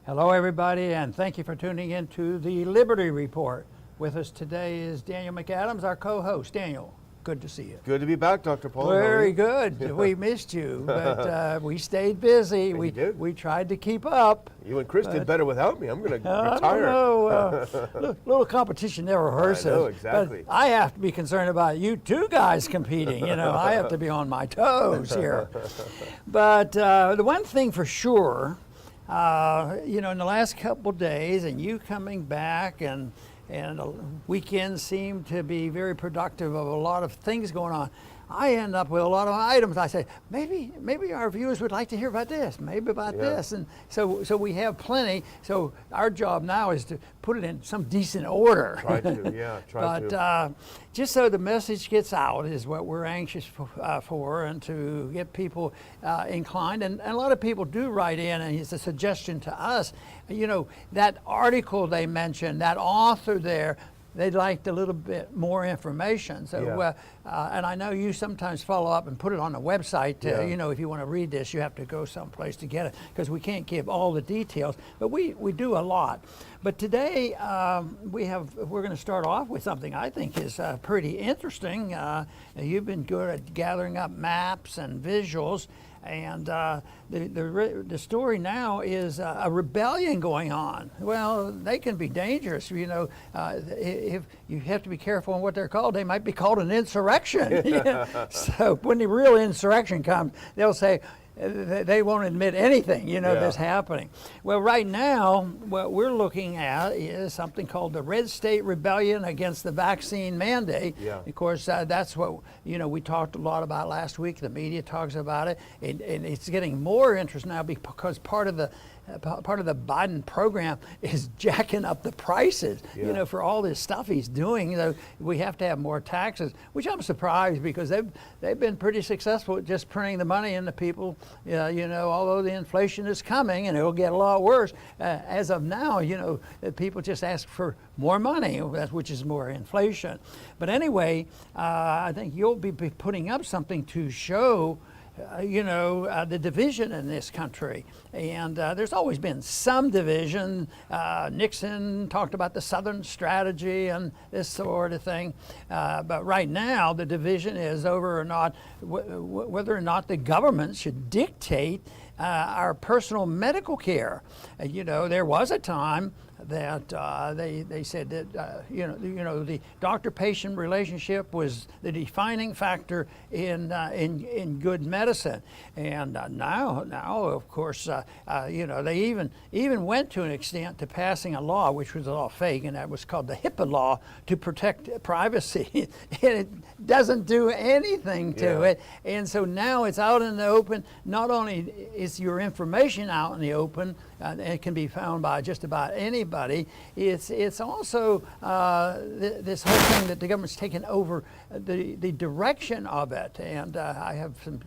Hello, everybody, and thank you for tuning in to the Liberty Report. With us today is Daniel McAdams, our co-host. Daniel, good to see you. Good to be back, Dr. Paul. Very good. We missed you, but we stayed busy. We tried to keep up. You and Chris did better without me. I'm going to retire. I don't know. Little competition never hurts. I know, exactly. But I have to be concerned about you two guys competing. You know, I have to be on my toes here. But the one thing for sure, you know, in the last couple days, and you coming back, and weekends seem to be very productive of a lot of things going on. I end up with a lot of items. I say, maybe our viewers would like to hear about this, maybe about this. And so we have plenty. So our job now is to put it in some decent order. Try to. But just so the message gets out is what we're anxious for, and to get people inclined. And a lot of people do write in, and it's a suggestion to us. You know, that article they mentioned, that author there, they'd like a little bit more information. So, and I know you sometimes follow up and put it on the website. You know, if you want to read this, you have to go someplace to get it, because we can't give all the details. But we do a lot. But today we're going to start off with something I think is pretty interesting. You've been good at gathering up maps and visuals. And the story now is a rebellion going on. Well, they can be dangerous. You know, if you have to be careful on what they're called. They might be called an insurrection. So when the real insurrection comes, they'll say, they won't admit anything, you know, that's happening. Well, right now, what we're looking at is something called the Red State Rebellion against the vaccine mandate. Of course, that's what, you know, we talked a lot about last week. The media talks about it, and it's getting more interest now because part of the Biden program is jacking up the prices, you know, for all this stuff he's doing. You know, we have to have more taxes, which I'm surprised, because they've been pretty successful at just printing the money into people. You know, although the inflation is coming and it'll get a lot worse, as of now, you know, people just ask for more money, which is more inflation. But anyway, I think you'll be putting up something to show you know, the division in this country. And there's always been some division. Nixon talked about the Southern strategy and this sort of thing. But right now, the division is over or not, whether or not the government should dictate our personal medical care. You know, there was a time that they said that you know the doctor-patient relationship was the defining factor in good medicine, and now of course you know, they even went to an extent to passing a law, which was all fake, and that was called the HIPAA law, to protect privacy. And it doesn't do anything to it, and so now it's out in the open. Not only is your information out in the open, it can be found by just about anybody. It's also this whole thing that the government's taken over the direction of it. And I have some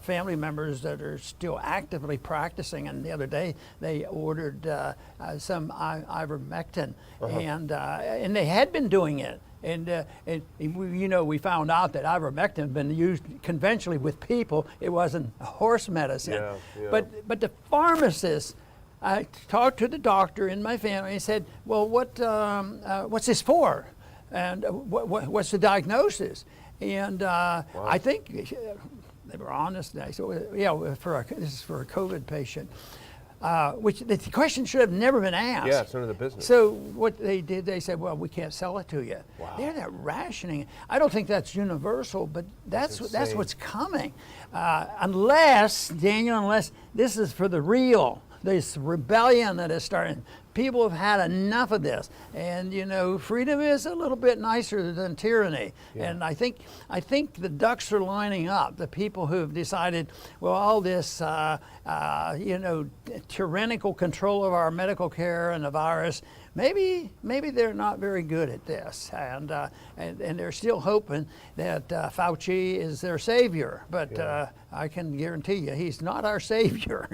family members that are still actively practicing, and the other day they ordered some ivermectin, and they had been doing it. And you know, we found out that ivermectin had been used conventionally with people. It wasn't horse medicine. But the pharmacist, I talked to the doctor in my family. He said, "Well, what's this for? And what's the diagnosis?" And I think they were honest. They said, this is for a COVID patient. Which the question should have never been asked. Yeah, it's none of the business. So what they did, they said, well, we can't sell it to you. Wow. They're rationing. I don't think that's universal, but that's what's coming. Unless this is for the real, this rebellion that is starting. People have had enough of this, and you know, freedom is a little bit nicer than tyranny. And I think the ducks are lining up. The people who've decided, well, all this you know, tyrannical control of our medical care and the virus, maybe they're not very good at this, and they're still hoping that Fauci is their savior. But I can guarantee you, he's not our savior.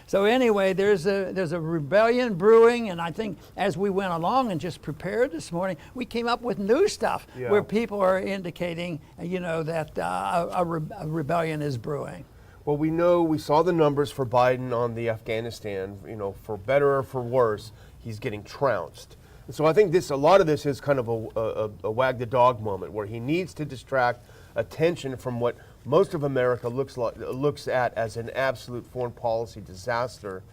So anyway, there's a rebellion brewing, and I think as we went along and just prepared this morning, we came up with new stuff where people are indicating, you know, that a rebellion is brewing. Well, we saw the numbers for Biden on the Afghanistan, for better or for worse, he's getting trounced. And so I think a lot of this is kind of a wag the dog moment where he needs to distract attention from what most of America looks at as an absolute foreign policy disaster.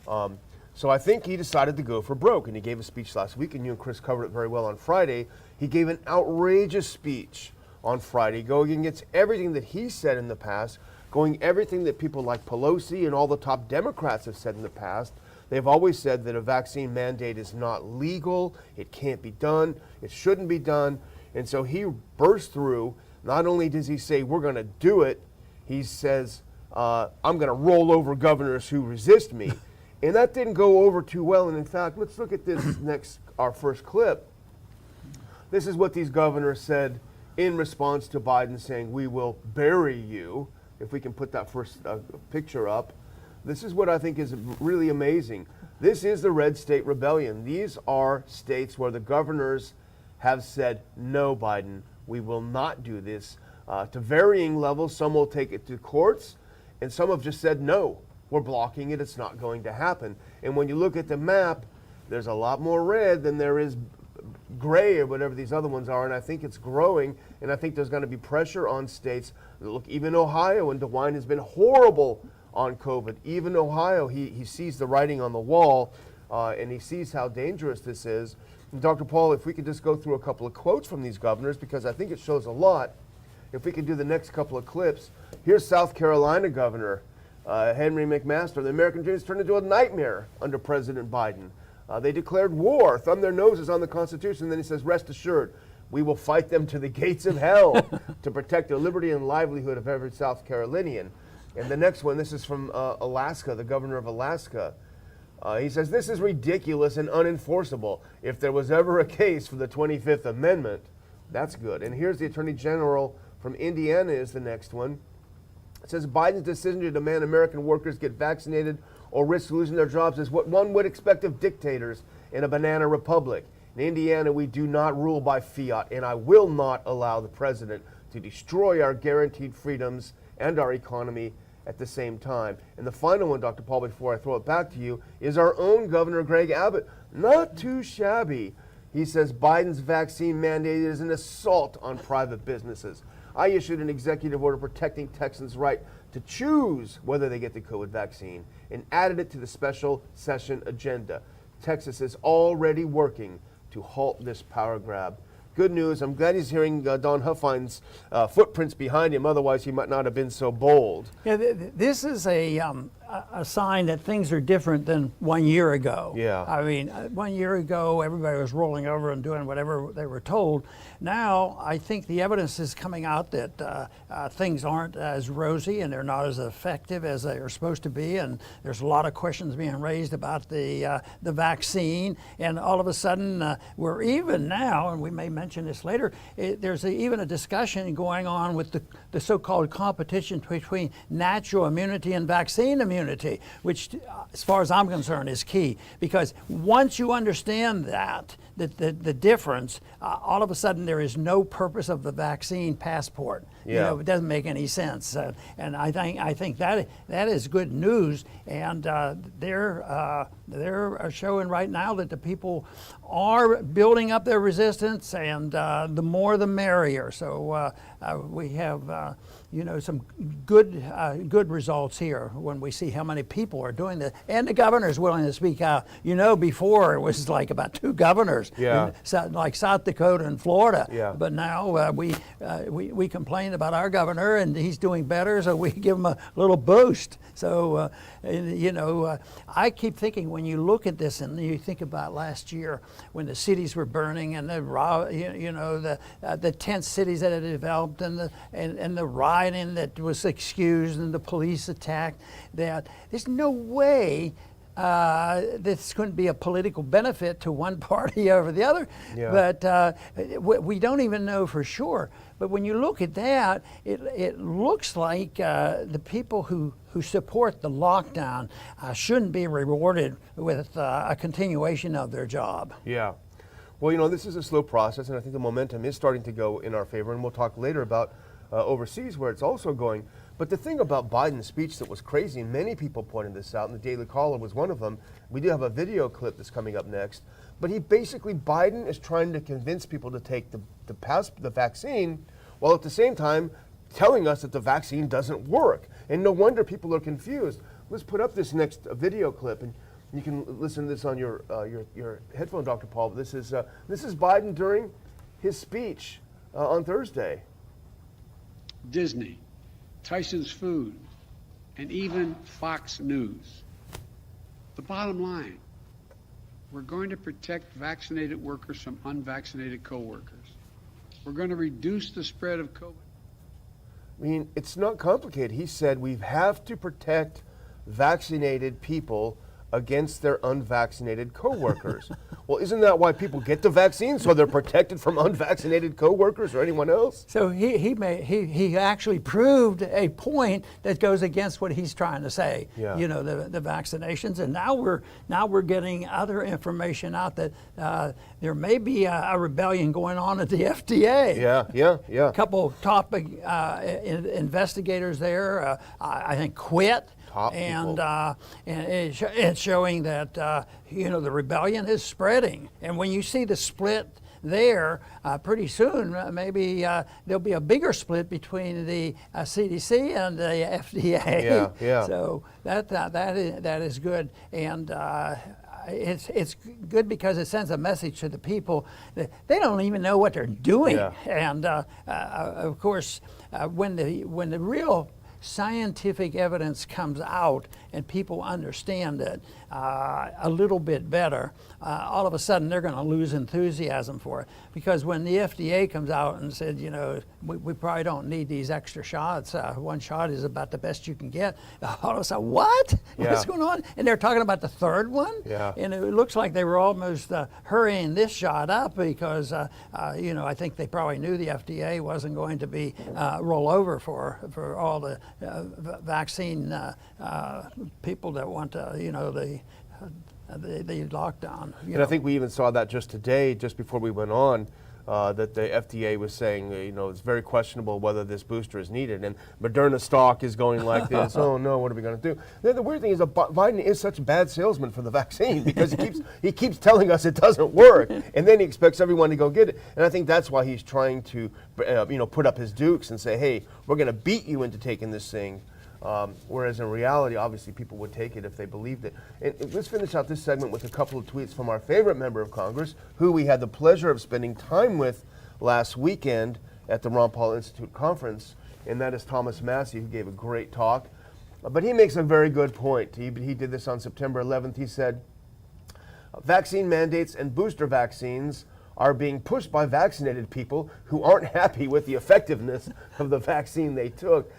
So I think he decided to go for broke, and he gave a speech last week, and you and Chris covered it very well on Friday. He gave an outrageous speech on Friday, going against everything that he said in the past, going everything that people like Pelosi and all the top Democrats have said in the past. They've always said that a vaccine mandate is not legal, it can't be done, it shouldn't be done. And so he burst through. Not only does he say, we're going to do it, he says, I'm going to roll over governors who resist me. And that didn't go over too well. And in fact, let's look at this our first clip. This is what these governors said in response to Biden saying, we will bury you. If we can put that first picture up. This is what I think is really amazing. This is the Red State Rebellion. These are states where the governors have said, no, Biden, we will not do this. To varying levels, some will take it to courts, and some have just said, no, we're blocking it, it's not going to happen. And when you look at the map, there's a lot more red than there is gray or whatever these other ones are, and I think it's growing, and I think there's going to be pressure on states. Look, even Ohio, and DeWine has been horrible on COVID. Even Ohio, he sees the writing on the wall, and he sees how dangerous this is. And Dr. Paul, if we could just go through a couple of quotes from these governors, because I think it shows a lot. If we could do the next couple of clips. Here's South Carolina Governor Henry McMaster. The American dream has turned into a nightmare under President Biden. They declared war, thumbed their noses on the Constitution, and then he says, rest assured, we will fight them to the gates of hell to protect the liberty and livelihood of every South Carolinian. And the next one, this is from Alaska, the governor of Alaska. He says, this is ridiculous and unenforceable. If there was ever a case for the 25th Amendment, that's good. And here's the Attorney General from Indiana is the next one. It says, Biden's decision to demand American workers get vaccinated or risk losing their jobs is what one would expect of dictators in a banana republic. In Indiana, we do not rule by fiat, and I will not allow the president to destroy our guaranteed freedoms and our economy at the same time. And the final one, Dr. Paul, before I throw it back to you, is our own Governor Greg Abbott. Not too shabby. He says Biden's vaccine mandate is an assault on private businesses. I issued an executive order protecting Texans' right to choose whether they get the COVID vaccine and added it to the special session agenda. Texas is already working to halt this power grab. Good news. I'm glad he's hearing Don Huffines' footprints behind him. Otherwise, he might not have been so bold. Yeah, this is a sign that things are different than 1 year ago. Yeah. I mean, 1 year ago, everybody was rolling over and doing whatever they were told. Now, I think the evidence is coming out that things aren't as rosy and they're not as effective as they are supposed to be. And there's a lot of questions being raised about the vaccine. And all of a sudden, we're even now, and we may mention this later, there's even a discussion going on with the so-called competition between natural immunity and vaccine immunity, which, as far as I'm concerned, is key. Because once you understand that the difference, all of a sudden there is no purpose of the vaccine passport. Yeah. It doesn't make any sense. And I think that is good news. And they're showing right now that the people are building up their resistance, and the more the merrier. So we have some good results here when we see how many people are doing this, and the governor's willing to speak out. Before it was like about 2 governors, like South Dakota and Florida. Yeah. But now we complain about our governor, and he's doing better, so we give him a little boost. So I keep thinking, when you look at this and you think about last year when the cities were burning and the tent cities that had developed and the rioting that was excused and the police attack, that there's no way this couldn't be a political benefit to one party over the other. Yeah. But we don't even know for sure. But when you look at that, it looks like the people who support the lockdown shouldn't be rewarded with a continuation of their job. Yeah. Well, this is a slow process, and I think the momentum is starting to go in our favor, and we'll talk later about overseas where it's also going. But the thing about Biden's speech that was crazy, and many people pointed this out, and the Daily Caller was one of them. We do have a video clip that's coming up next. But Biden is trying to convince people to take the vaccine, while at the same time telling us that the vaccine doesn't work. And no wonder people are confused. Let's put up this next video clip, and you can listen to this on your headphone, Dr. Paul. This is Biden during his speech on Thursday. Disney, Tyson's Food, and even Fox News. The bottom line, we're going to protect vaccinated workers from unvaccinated coworkers. We're going to reduce the spread of COVID. I mean, it's not complicated. He said we have to protect vaccinated people against their unvaccinated coworkers. Well, isn't that why people get the vaccine, so they're protected from unvaccinated coworkers or anyone else? So he actually proved a point that goes against what he's trying to say. Yeah. You know, the vaccinations, and now we're getting other information out that there may be a rebellion going on at the FDA. Yeah. A couple top investigators there, I think, quit. And it's showing that the rebellion is spreading, and when you see the split there, pretty soon maybe there'll be a bigger split between the CDC and the FDA. Yeah. So that is good, and it's good because it sends a message to the people that they don't even know what they're doing. Yeah. And of course, when the real scientific evidence comes out and people understand it a little bit better, all of a sudden they're going to lose enthusiasm for it. Because when the FDA comes out and said, we probably don't need these extra shots, one shot is about the best you can get, all of a sudden, what? Yeah. What's going on? And they're talking about the third one? Yeah. And it looks like they were almost hurrying this shot up because, I think they probably knew the FDA wasn't going to be roll over for all the vaccine people that want the lockdown. And I think we even saw that just today, just before we went on, that the FDA was saying, it's very questionable whether this booster is needed. And Moderna stock is going like this. Oh no, what are we going to do? The weird thing is that Biden is such a bad salesman for the vaccine because he keeps telling us it doesn't work, and then he expects everyone to go get it. And I think that's why he's trying to, put up his dukes and say, hey, we're going to beat you into taking this thing. Whereas in reality, obviously, people would take it if they believed it. And let's finish out this segment with a couple of tweets from our favorite member of Congress, who we had the pleasure of spending time with last weekend at the Ron Paul Institute conference, and that is Thomas Massie, who gave a great talk. But he makes a very good point. He did this on September 11th. He said, vaccine mandates and booster vaccines are being pushed by vaccinated people who aren't happy with the effectiveness of the vaccine they took.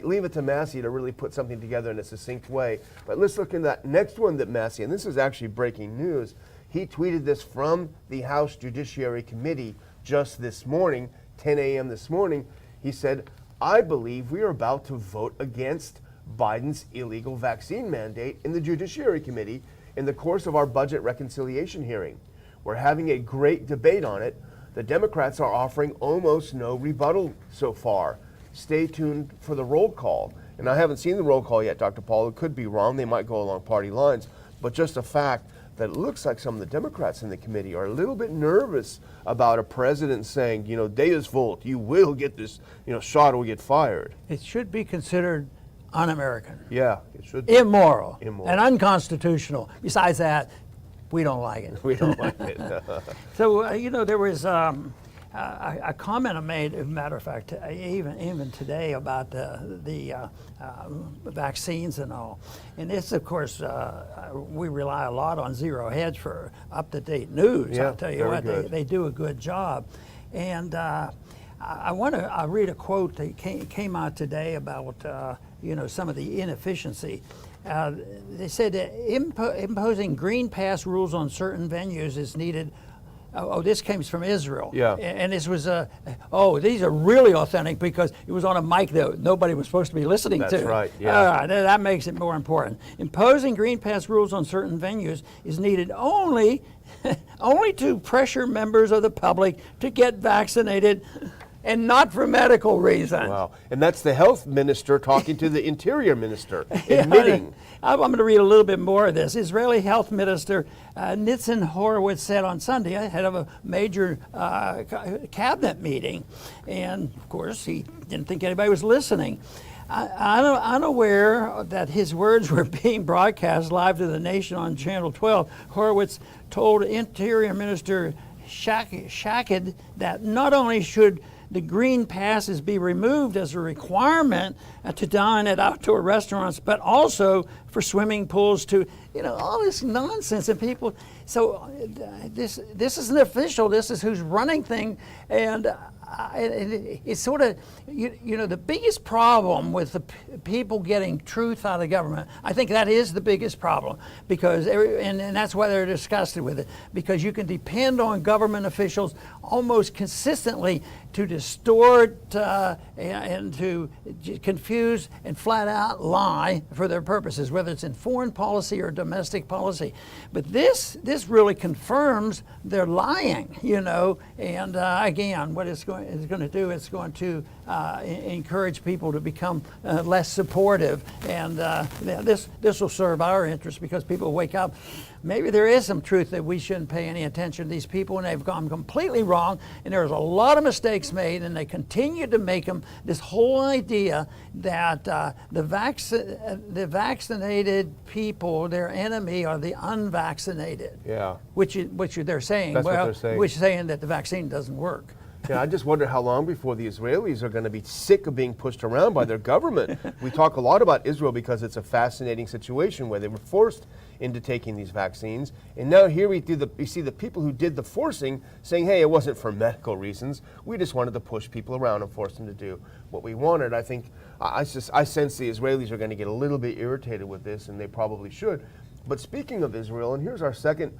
Leave it to Massie to really put something together in a succinct way. But let's look in that next one that Massie, and this is actually breaking news, he tweeted this from the House Judiciary Committee just this morning, 10 a.m. this morning. He said, I believe we are about to vote against Biden's illegal vaccine mandate in the Judiciary Committee in the course of our budget reconciliation hearing. We're having a great debate on it. The Democrats are offering almost no rebuttal so far. Stay tuned for the roll call. And I haven't seen the roll call yet, Dr. Paul. It could be wrong. They might go along party lines. But just a fact that it looks like some of the Democrats in the committee are a little bit nervous about a president saying, Deus Vult, you will get this, shot or get fired. It should be considered un-American. Yeah, it should be. Immoral. And unconstitutional. Besides that, we don't like it. We don't like it. So, there was a comment I made, as a matter of fact, even today about the vaccines and all. And it's, of course, we rely a lot on Zero Hedge for up-to-date news. Yeah, I'll tell you what, they do a good job. And I want to read a quote that came out today about, some of the inefficiency. They said imposing green pass rules on certain venues is needed. This comes from Israel. Yeah. And this was these are really authentic because it was on a mic that nobody was supposed to be listening to. That's right, yeah. That makes it more important. Imposing green pass rules on certain venues is needed only to pressure members of the public to get vaccinated and not for medical reasons. Wow. And that's the health minister talking to the interior minister, admitting. I'm going to read a little bit more of this. Israeli Health Minister Nitzan Horowitz said on Sunday, ahead of a major cabinet meeting, and of course he didn't think anybody was listening. Unaware that his words were being broadcast live to the nation on Channel 12, Horowitz told Interior Minister Shaked that not only should the green passes be removed as a requirement to dine at outdoor restaurants, but also for swimming pools to, all this nonsense. And people, so this is an official, this is who's running things, and it's sort of, the biggest problem with the people getting truth out of government, I think that is the biggest problem, because, and that's why they're disgusted with it, because you can depend on government officials almost consistently to distort and to confuse and flat out lie for their purposes, whether it's in foreign policy or domestic policy. But this really confirms they're lying, and again, what it's going to do, it's going to encourage people to become less supportive, and this will serve our interest, because people wake up. Maybe there is some truth that we shouldn't pay any attention to these people, and they've gone completely wrong, and there's a lot of mistakes made, and they continue to make them. This whole idea that the vaccinated people, their enemy, are the unvaccinated. Yeah. Which they're saying. That's what they're saying. Which is saying that the vaccine doesn't work. Yeah, I just wonder how long before the Israelis are going to be sick of being pushed around by their government. We talk a lot about Israel because it's a fascinating situation where they were forced into taking these vaccines. And now here we see the people who did the forcing saying, hey, it wasn't for medical reasons. We just wanted to push people around and force them to do what we wanted. I think, I sense the Israelis are going to get a little bit irritated with this, and they probably should. But speaking of Israel, and here's our second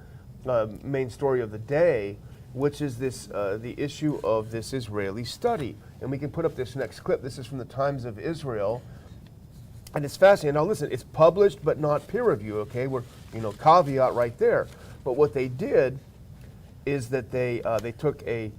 main story of the day, which is this the issue of this Israeli study. And we can put up this next clip. This is from the Times of Israel. And it's fascinating. Now listen, it's published but not peer review, okay? We're, caveat right there. But what they did is that they took a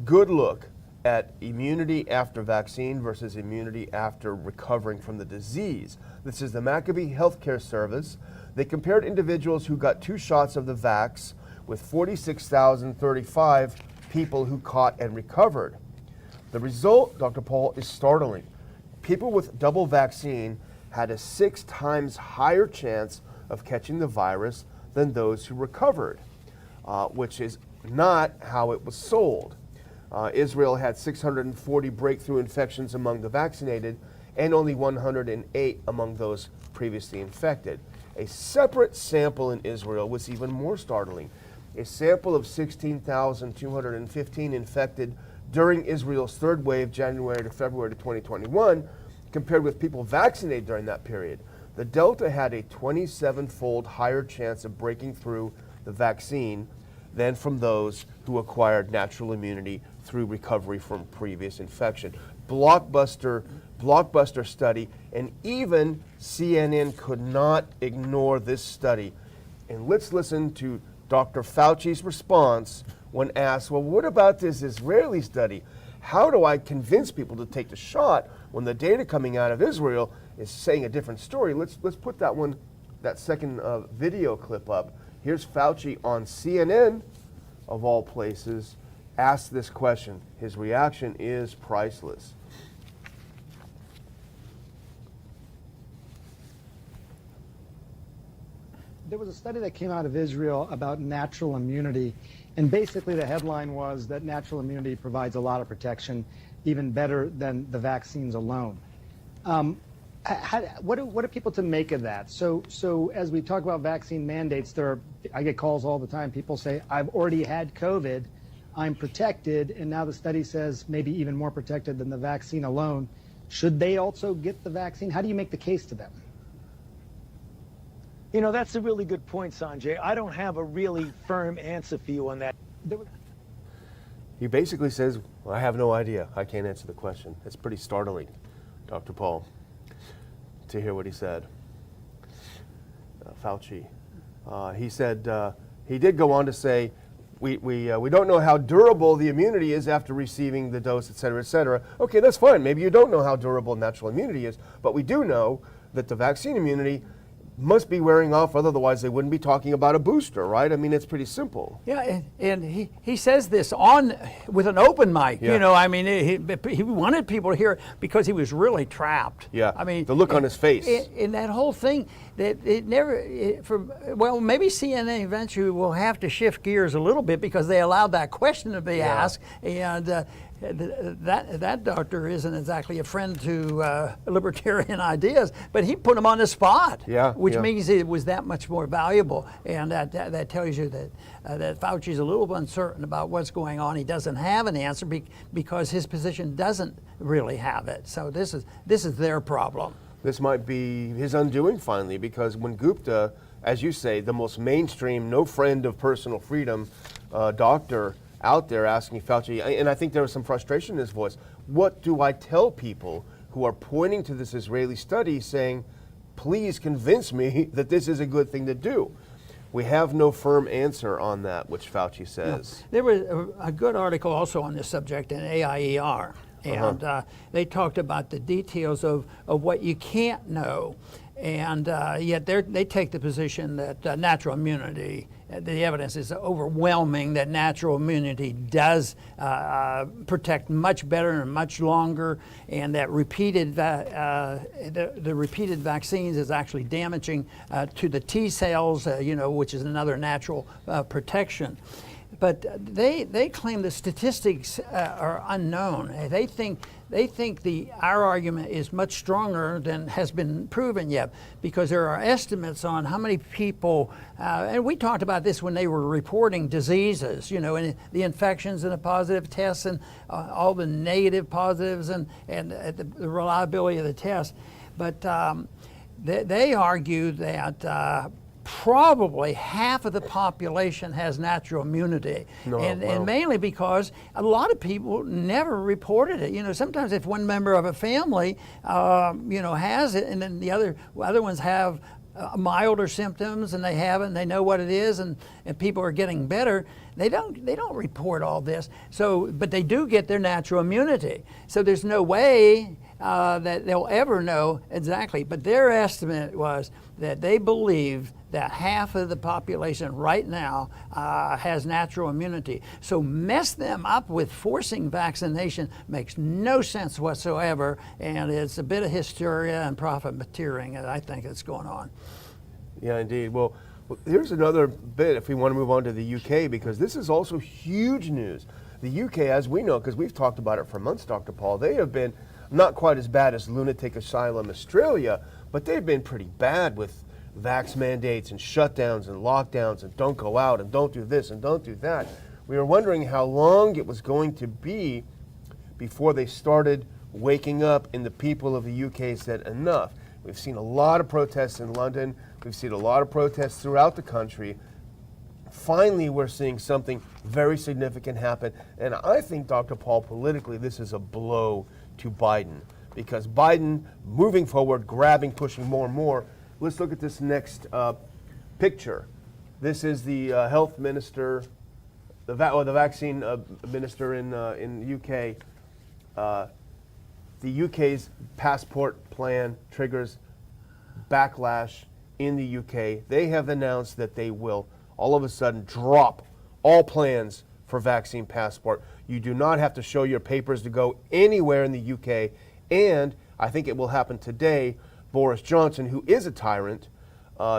good look at immunity after vaccine versus immunity after recovering from the disease. This is the Maccabee Healthcare Service. They compared individuals who got 2 shots of the vax with 46,035 people who caught and recovered. The result, Dr. Paul, is startling. People with double vaccine had a 6 times higher chance of catching the virus than those who recovered, which is not how it was sold. Israel had 640 breakthrough infections among the vaccinated and only 108 among those previously infected. A separate sample in Israel was even more startling. A sample of 16,215 infected during Israel's third wave, January to February to 2021, compared with people vaccinated during that period. The Delta had a 27-fold higher chance of breaking through the vaccine than from those who acquired natural immunity through recovery from previous infection. Blockbuster study, and even CNN could not ignore this study. And let's listen to Dr. Fauci's response when asked, well, what about this Israeli study? How do I convince people to take the shot when the data coming out of Israel is saying a different story? Let's put that second video clip up. Here's Fauci on CNN, of all places, asked this question. His reaction is priceless. There was a study that came out of Israel about natural immunity, and basically the headline was that natural immunity provides a lot of protection, even better than the vaccines alone. What are people to make of that? So as we talk about vaccine mandates, I get calls all the time. People say, I've already had COVID, I'm protected, and now the study says maybe even more protected than the vaccine alone. Should they also get the vaccine? How do you make the case to them? That's a really good point, Sanjay. I don't have a really firm answer for you on that. He basically says, well, I have no idea. I can't answer the question. It's pretty startling, Dr. Paul, to hear what he said. Fauci. He said, he did go on to say, we don't know how durable the immunity is after receiving the dose, et cetera, et cetera. Okay, that's fine. Maybe you don't know how durable natural immunity is, but we do know that the vaccine immunity must be wearing off, otherwise they wouldn't be talking about a booster, right? I mean, it's pretty simple. Yeah, and he says this on with an open mic. Yeah. You know, I mean, he wanted people to hear it because he was really trapped. Yeah, I mean, the look on his face. In that whole thing, that it never, well, maybe CNN eventually will have to shift gears a little bit because they allowed that question to be asked, and that doctor isn't exactly a friend to libertarian ideas, but he put him on the spot, which means it was that much more valuable, and that tells you that Fauci's a little uncertain about what's going on. He doesn't have an answer because his position doesn't really have it. So this is their problem. This might be his undoing finally, because when Gupta, as you say, the most mainstream, no friend of personal freedom doctor out there asking Fauci, and I think there was some frustration in his voice, what do I tell people who are pointing to this Israeli study saying, please convince me that this is a good thing to do? We have no firm answer on that, which Fauci says. There was a good article also on this subject in AIER, and they talked about the details of what you can't know, and yet they take the position that natural immunity, the evidence is overwhelming that natural immunity does protect much better and much longer, and that the repeated vaccines is actually damaging to the T cells, which is another natural protection. But they claim the statistics are unknown. They think our argument is much stronger than has been proven yet, because there are estimates on how many people, and we talked about this when they were reporting diseases, and the infections and the positive tests and all the negative positives and the reliability of the test. But they argue that probably half of the population has natural immunity, and mainly because a lot of people never reported it. Sometimes if one member of a family, has it, and then the other ones have milder symptoms, and they have it, and they know what it is, and people are getting better, they don't report all this. So, but they do get their natural immunity. So there's no way that they'll ever know exactly. But their estimate was that they believe that half of the population right now has natural immunity. So mess them up with forcing vaccination makes no sense whatsoever, and it's a bit of hysteria and profiteering that I think is going on. Yeah, indeed. Well, here's another bit if we want to move on to the UK, because this is also huge news. The UK, as we know, because we've talked about it for months, Dr. Paul, they have been not quite as bad as lunatic asylum Australia, but they've been pretty bad with vax mandates and shutdowns and lockdowns and don't go out and don't do this and don't do that. We were wondering how long it was going to be before they started waking up and the people of the UK said enough. We've seen a lot of protests in London. We've seen a lot of protests throughout the country. Finally, we're seeing something very significant happen. And I think, Dr. Paul, politically, this is a blow to Biden, because Biden moving forward, grabbing, pushing more and more. Let's look at this next picture. This is the health minister, the vaccine minister in the UK. The UK's passport plan triggers backlash in the UK. They have announced that they will all of a sudden drop all plans for vaccine passport. You do not have to show your papers to go anywhere in the UK. And I think it will happen today. Boris Johnson, who is a tyrant,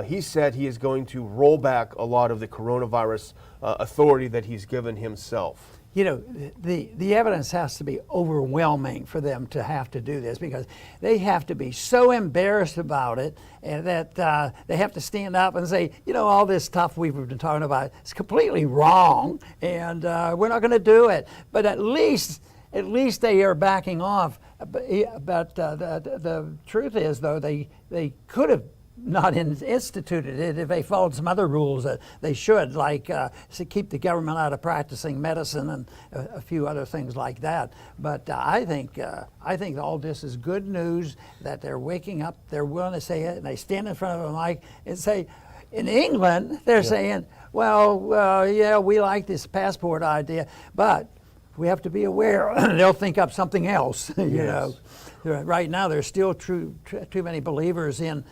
he said he is going to roll back a lot of the coronavirus authority that he's given himself. The evidence has to be overwhelming for them to have to do this, because they have to be so embarrassed about it, and that they have to stand up and say, all this stuff we've been talking about is completely wrong, and we're not going to do it. But at least they are backing off. But the truth is, though, they could have not instituted it if they followed some other rules that they should, like to keep the government out of practicing medicine and a few other things like that. But I think all this is good news, that they're waking up, they're willing to say it, and they stand in front of a mic and say, in England, they're saying, well, yeah, we like this passport idea, but we have to be aware they'll think up something else. You know, right now there's still too many believers in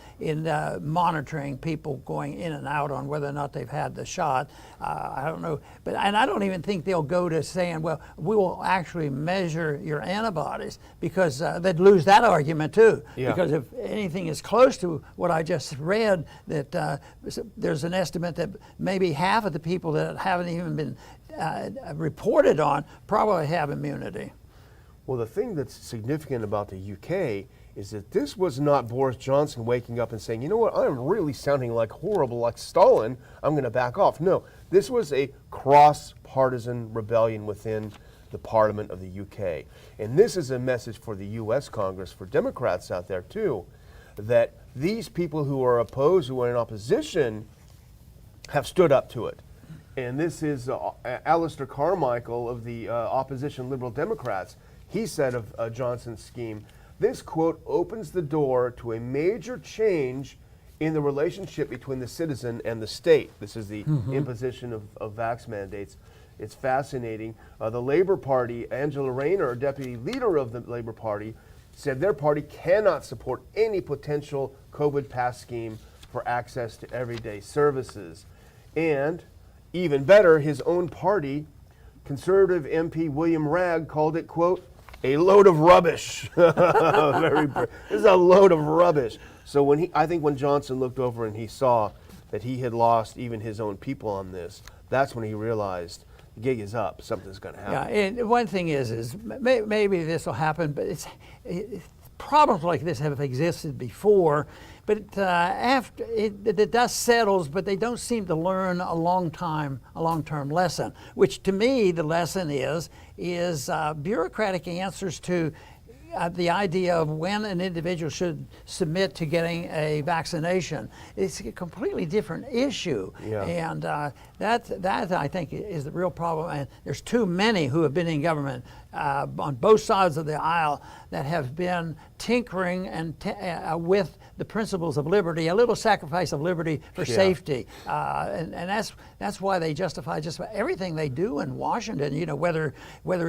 monitoring people going in and out on whether or not they've had the shot. I don't know, and I don't even think they'll go to saying, well, we will actually measure your antibodies, because they'd lose that argument too. Yeah. Because if anything is close to what I just read, that there's an estimate that maybe half of the people that haven't even been reported on probably have immunity. Well, the thing that's significant about the UK is that this was not Boris Johnson waking up and saying, you know what, I'm really sounding like horrible, like Stalin, I'm going to back off. No, this was a cross-partisan rebellion within the Parliament of the UK. And this is a message for the US Congress, for Democrats out there too, that these people who are opposed, who are in opposition, have stood up to it. And this is Alistair Carmichael of the opposition Liberal Democrats. He said of Johnson's scheme, this, quote, opens the door to a major change in the relationship between the citizen and the state. This is the imposition of vax mandates. It's fascinating. The Labour Party, Angela Rayner, deputy leader of the Labour Party, said their party cannot support any potential COVID pass scheme for access to everyday services. And even better, his own party, Conservative MP William Ragg, called it, quote, a load of rubbish. This is a load of rubbish. So I think when Johnson looked over and he saw that he had lost even his own people on this, that's when he realized the gig is up. Something's going to happen. Yeah, and one thing is maybe this will happen, but problems like this have existed before. But after the dust settles, but they don't seem to learn a long-term lesson. Which to me, the lesson is bureaucratic answers to the idea of when an individual should submit to getting a vaccination. It's a completely different issue, and that I think is the real problem. And there's too many who have been in government on both sides of the aisle that have been tinkering and with the principles of liberty, a little sacrifice of liberty for safety, and that's why they justify just about everything they do in Washington. You know, whether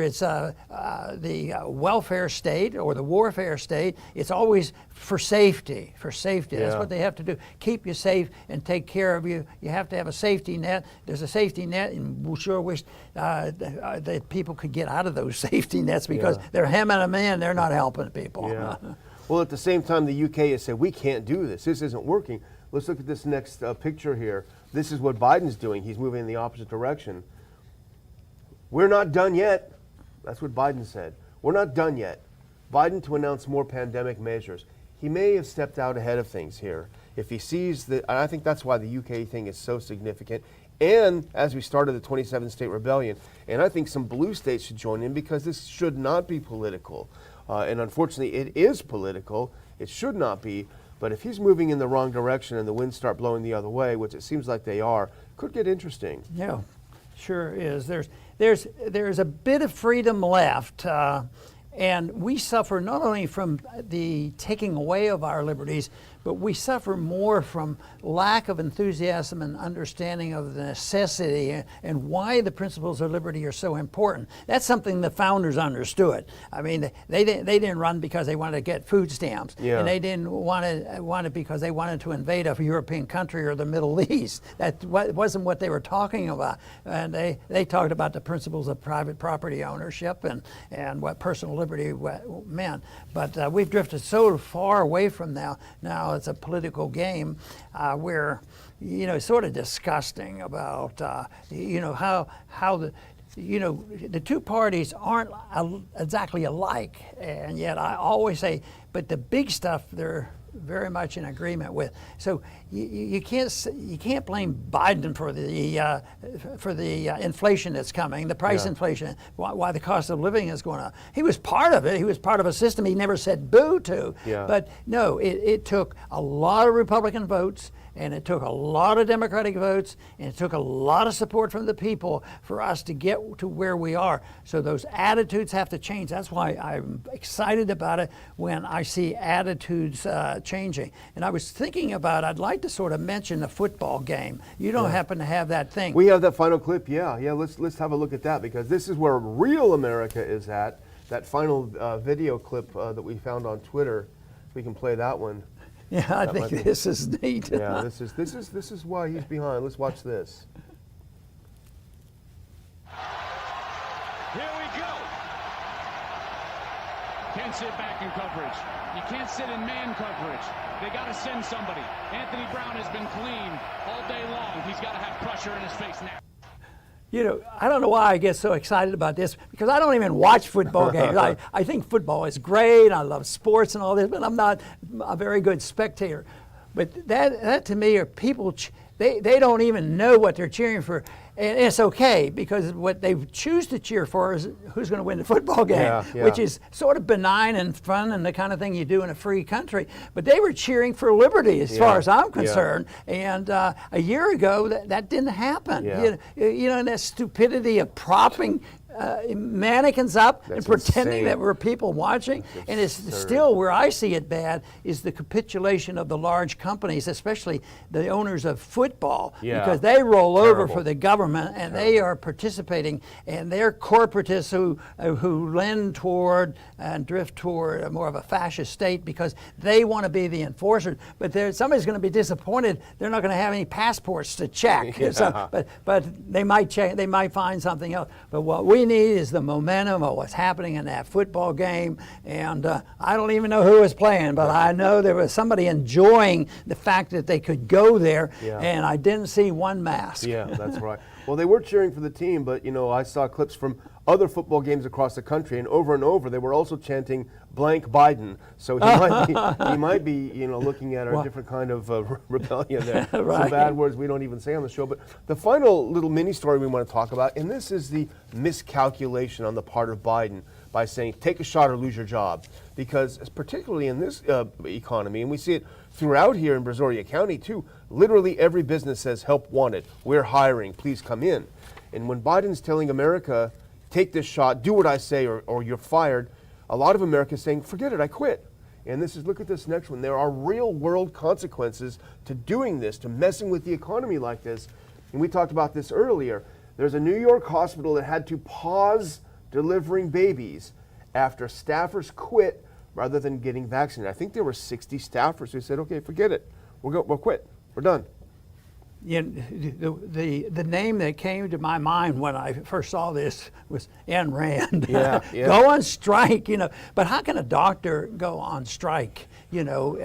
it's the welfare state or the warfare state, it's always for safety. For safety, that's what they have to do. Keep you safe and take care of you. You have to have a safety net. There's a safety net, and we sure wish that people could get out of those safety nets, because they're hemming them in. They're not helping people. Yeah. Well, at the same time, the UK has said, we can't do this. This isn't working. Let's look at this next picture here. This is what Biden's doing. He's moving in the opposite direction. We're not done yet. That's what Biden said. We're not done yet. Biden to announce more pandemic measures. He may have stepped out ahead of things here. If he sees that, and I think that's why the UK thing is so significant. And as we started the 27-state rebellion, and I think some blue states should join in, because this should not be political. And unfortunately, it is political. It should not be. But if he's moving in the wrong direction and the winds start blowing the other way, which it seems like they are, could get interesting. Yeah, sure is. There's a bit of freedom left. And we suffer not only from the taking away of our liberties, but we suffer more from lack of enthusiasm and understanding of the necessity and why the principles of liberty are so important. That's something the founders understood. I mean, they didn't run because they wanted to get food stamps, and they didn't want it because they wanted to invade a European country or the Middle East. That wasn't what they were talking about. And they talked about the principles of private property ownership and what personal liberty meant. But we've drifted so far away from now it's a political game where, you know, it's sort of disgusting about, how the two parties aren't exactly alike. And yet I always say, but the big stuff they're very much in agreement with. So you can't blame Biden for the inflation that's coming, the price inflation, why the cost of living is going up. He was part of it. He was part of a system he never said boo to. Yeah. But no, it took a lot of Republican votes and it took a lot of Democratic votes, and it took a lot of support from the people for us to get to where we are. So those attitudes have to change. That's why I'm excited about it when I see attitudes changing. And I was thinking about, I'd like to sort of mention the football game. You don't happen to have that thing. We have that final clip, yeah. Let's have a look at that, because this is where real America is at. That final video clip that we found on Twitter. We can play that one. Yeah, I think this is neat. Yeah, this is why he's behind. Let's watch this. Here we go. Can't sit back in coverage. You can't sit in man coverage. They got to send somebody. Anthony Brown has been clean all day long. He's got to have pressure in his face now. You know, I don't know why I get so excited about this, because I don't even watch football games. I think football is great. I love sports and all this, but I'm not a very good spectator. But that to me are people, they don't even know what they're cheering for. And it's okay, because what they choose to cheer for is who's going to win the football game, which is sort of benign and fun and the kind of thing you do in a free country. But they were cheering for liberty, as far as I'm concerned. And a year ago, that didn't happen. You know, and that stupidity of propping mannequins up and pretending that we're people watching. And it's still, where I see it bad, is the capitulation of the large companies, especially the owners of football, because they roll over for the government, and they are participating, and they're corporatists who lend toward and drift toward more of a fascist state, because they want to be the enforcers. But somebody's going to be disappointed. They're not going to have any passports to check. So, but they might check. They might find something else. But what we need is the momentum of what's happening in that football game. And I don't even know who was playing, but I know there was somebody enjoying the fact that they could go there, and I didn't see one mask. Yeah, that's right. Well, they were cheering for the team, but, you know, I saw clips from other football games across the country, and over, they were also chanting blank Biden. So he might be, you know, looking at a different kind of rebellion there. Some bad words we don't even say on the show. But the final little mini story we want to talk about, and this is the miscalculation on the part of Biden by saying, take a shot or lose your job. Because particularly in this economy, and we see it throughout here in Brazoria County too, literally every business says help wanted, we're hiring, please come in. And when Biden's telling America, take this shot, do what I say, or you're fired, a lot of America is saying, forget it, I quit. And this is, look at this next one. There are real world consequences to doing this, to messing with the economy like this. And we talked about this earlier. There's a New York hospital that had to pause delivering babies after staffers quit rather than getting vaccinated. I think there were 60 staffers who said, okay, forget it, we'll quit, we're done. You know, the name that came to my mind when I first saw this was Ayn Rand. Go on strike, you know. But how can a doctor go on strike? You know,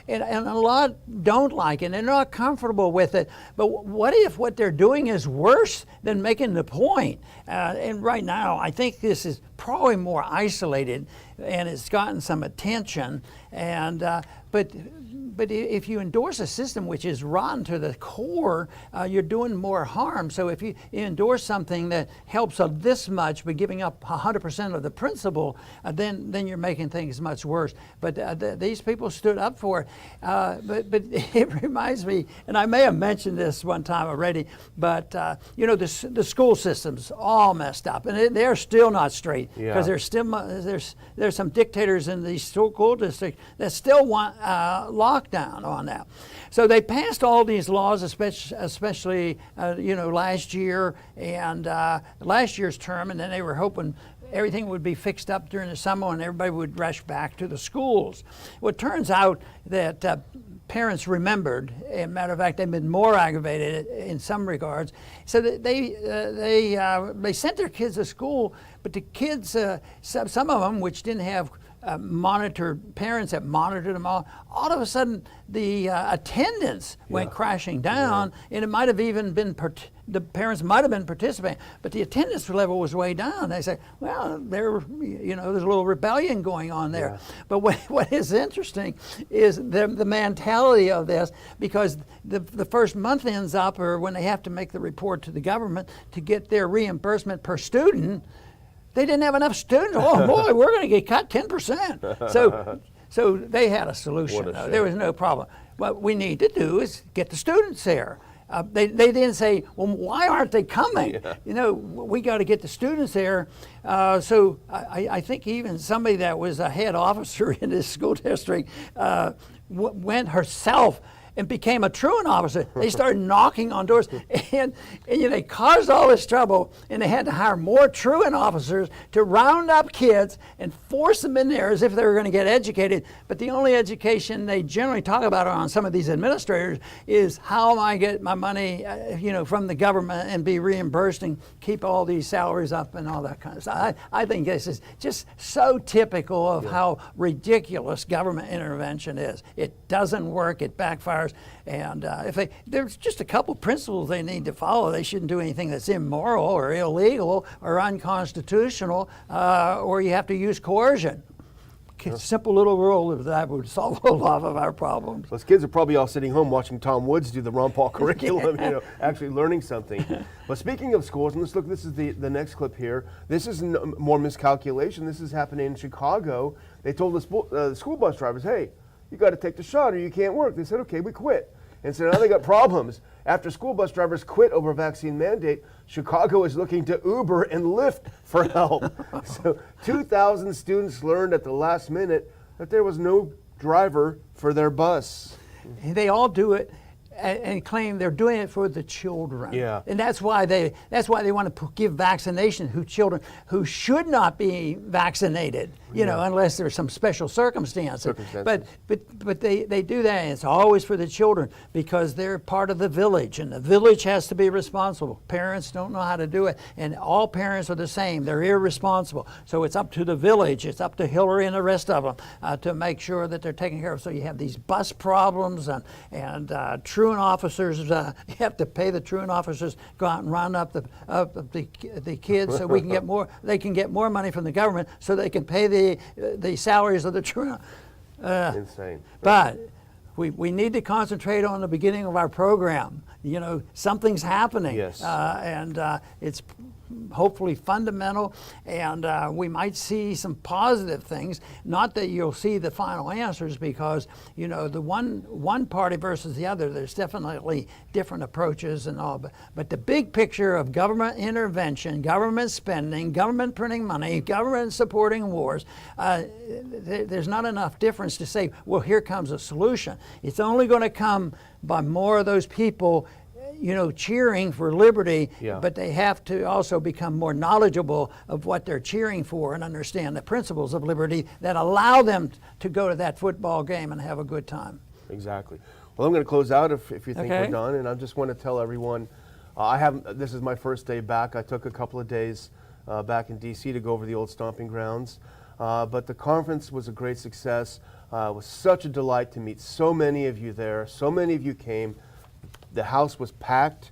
and a lot don't like it, and they're not comfortable with it. But what if what they're doing is worse than making the point? And right now, I think this is probably more isolated, and it's gotten some attention. And but if you endorse a system which is rotten to the core, you're doing more harm. So if you endorse something that helps this much by giving up 100% of the principle, then you're making things much worse. But these people stood up for it. But it reminds me, and I may have mentioned this one time already, but you know, the school system's all messed up, and they're still not straight, because there's some dictators in these school districts that still want lockdown on that. So they passed all these laws, especially you know, last year and last year's term, and then they were hoping everything would be fixed up during the summer and everybody would rush back to the schools. Well, it turns out that parents remembered. As a matter of fact, they've been more aggravated in some regards. So that they sent their kids to school, but the kids, some of them, which didn't have parents that monitored them all of a sudden the attendance went crashing down, and it might have even been the parents might have been participating, but the attendance level was way down. They say, well, there's a little rebellion going on there. But what is interesting is the mentality of this, because the first month ends up, or when they have to make the report to the government to get their reimbursement per student, they didn't have enough students. Oh boy, we're going to get cut 10%. So they had a solution. There was no problem. what we need to do is get the students there. They then say, well, why aren't they coming? Yeah. You know, we got to get the students there. So I think even somebody that was a head officer in this school district went herself and became a truant officer. They started knocking on doors, and you know, they caused all this trouble, and they had to hire more truant officers to round up kids and force them in there as if they were going to get educated. But the only education they generally talk about on some of these administrators is how am I get my money, you know, from the government and be reimbursed and keep all these salaries up and all that kind of stuff. I think this is just so typical of how ridiculous government intervention is. It doesn't work. It backfires. And there's just a couple principles they need to follow. They shouldn't do anything that's immoral or illegal or unconstitutional, or you have to use coercion. Simple little rule of that would solve a lot of our problems. Those kids are probably all sitting home watching Tom Woods do the Ron Paul curriculum, you know, actually learning something. But speaking of schools, and let's look, this is the next clip here. This is more miscalculation. This is happening in Chicago. They told the school bus drivers, hey, you got to take the shot or you can't work. They said, okay, we quit. And so now they got problems. After school bus drivers quit over vaccine mandate, Chicago is looking to Uber and Lyft for help. So 2,000 students learned at the last minute that there was no driver for their bus. They all do it and claim they're doing it for the children. Yeah. And that's why they want to give vaccination to children who should not be vaccinated, you know, unless there's some special circumstances. But they do that, and it's always for the children because they're part of the village, and the village has to be responsible. Parents don't know how to do it, and all parents are the same. They're irresponsible. So it's up to the village, it's up to Hillary and the rest of them to make sure that they're taken care of. So you have these bus problems and truant officers, you have to pay the truant officers, go out and round up the kids so we can get more, they can get more money from the government so they can pay the salaries of the truant. Insane. But we need to concentrate on the beginning of our program. You know, something's happening. Yes. And it's hopefully fundamental, and we might see some positive things. Not that you'll see the final answers, because you know the one party versus the other, there's definitely different approaches and all. But the big picture of government intervention, government spending, government printing money, government supporting wars, there's not enough difference to say, well, here comes a solution. It's only going to come by more of those people, you know, cheering for liberty, but they have to also become more knowledgeable of what they're cheering for and understand the principles of liberty that allow them to go to that football game and have a good time. Exactly. Well, I'm going to close out if you think Okay. we're done, and I just want to tell everyone, this is my first day back. I took a couple of days back in D.C. to go over the old stomping grounds, but the conference was a great success. It was such a delight to meet so many of you there. So many of you came. The house was packed,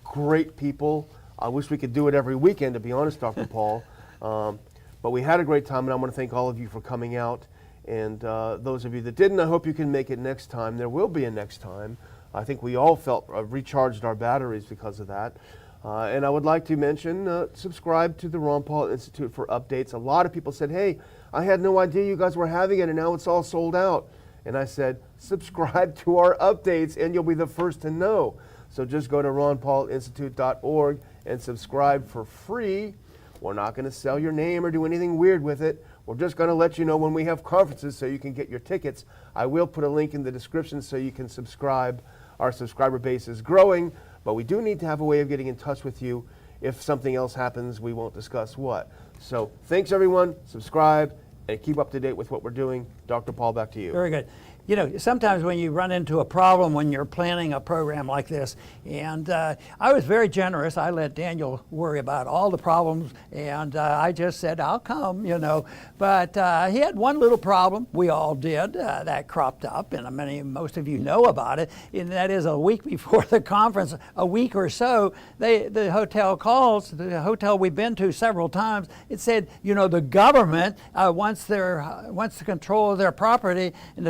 great people. I wish we could do it every weekend, to be honest, Dr. Paul. But we had a great time, and I want to thank all of you for coming out. And those of you that didn't, I hope you can make it next time. There will be a next time. I think we all felt recharged our batteries because of that. And I would like to mention, subscribe to the Ron Paul Institute for updates. A lot of people said, hey, I had no idea you guys were having it, and now it's all sold out. And I said, subscribe to our updates and you'll be the first to know. So just go to ronpaulinstitute.org and subscribe for free. We're not going to sell your name or do anything weird with it. We're just going to let you know when we have conferences so you can get your tickets. I will put a link in the description so you can subscribe. Our subscriber base is growing, but we do need to have a way of getting in touch with you. If something else happens, we won't discuss what. So thanks everyone, subscribe, and keep up to date with what we're doing. Dr. Paul, back to you. Very good. You know, sometimes when you run into a problem when you're planning a program like this, and I was very generous. I let Daniel worry about all the problems, and I just said, I'll come, you know. But he had one little problem, we all did, that cropped up, and most of you know about it, and that is a week before the conference, a week or so, the hotel calls, the hotel we've been to several times, it said, you know, the government wants the control of their property, and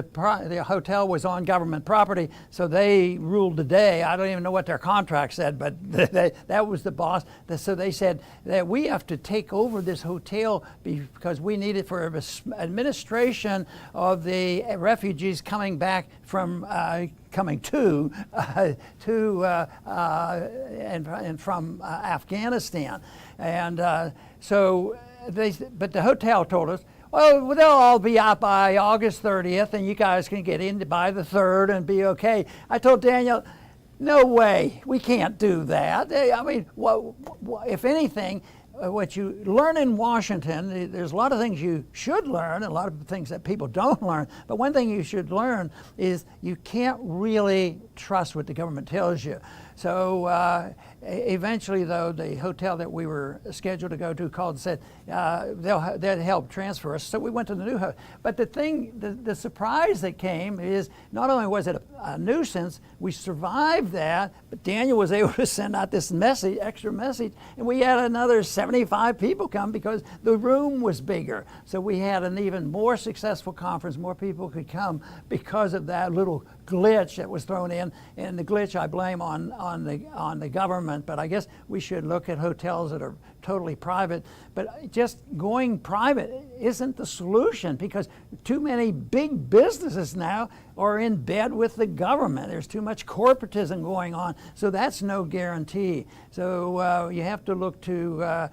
the hotel was on government property, so they ruled the day. I don't even know what their contract said, but that was the boss. So they said that we have to take over this hotel because we need it for administration of the refugees coming back from coming to and from Afghanistan, and but the hotel told us, well, they'll all be out by August 30th, and you guys can get in by the 3rd and be okay. I told Daniel, no way, we can't do that. I mean, if anything, what you learn in Washington, there's a lot of things you should learn, and a lot of things that people don't learn. But one thing you should learn is you can't really trust what the government tells you. So eventually, though, the hotel that we were scheduled to go to called and said they'd help transfer us. So we went to the new hotel. But the surprise that came is not only was it a nuisance, we survived that, but Daniel was able to send out this extra message, and we had another 75 people come because the room was bigger. So we had an even more successful conference. More people could come because of that little glitch that was thrown in, and the glitch I blame on the government. But I guess we should look at hotels that are totally private. But just going private isn't the solution, because too many big businesses now are in bed with the government. There's too much corporatism going on, so that's no guarantee. So you have to look to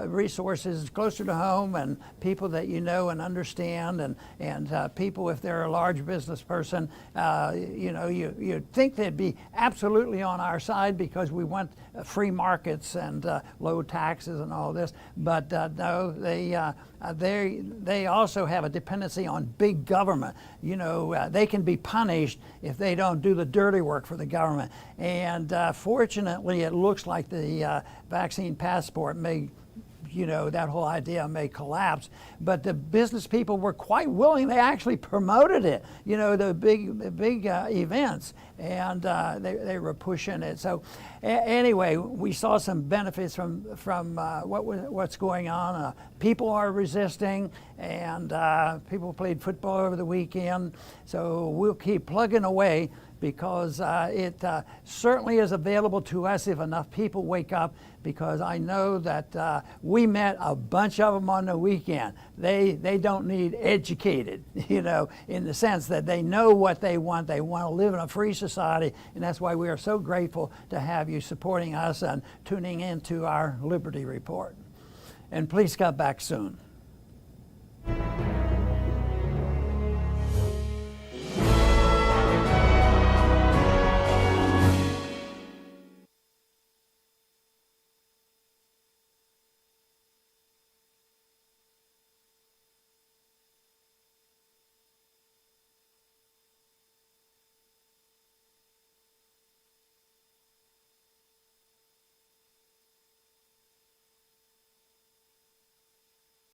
resources closer to home and people that you know and understand, and people, if they're a large business person, you'd think they'd be absolutely on our side because we want free markets and low taxes and all this. But no, they also have a dependency on big government. They can be punished if they don't do the dirty work for the government. And fortunately, it looks like the vaccine passport may, that whole idea may collapse. But the business people were quite willing. They actually promoted it, the big events, and they were pushing it. So anyway, we saw some benefits from what's going on. People are resisting, and people played football over the weekend. So we'll keep plugging away, because it certainly is available to us if enough people wake up, because I know that we met a bunch of them on the weekend. They don't need educated, in the sense that they know what they want. They want to live in a free society, and that's why we are so grateful to have you supporting us and tuning into our Liberty Report. And please come back soon.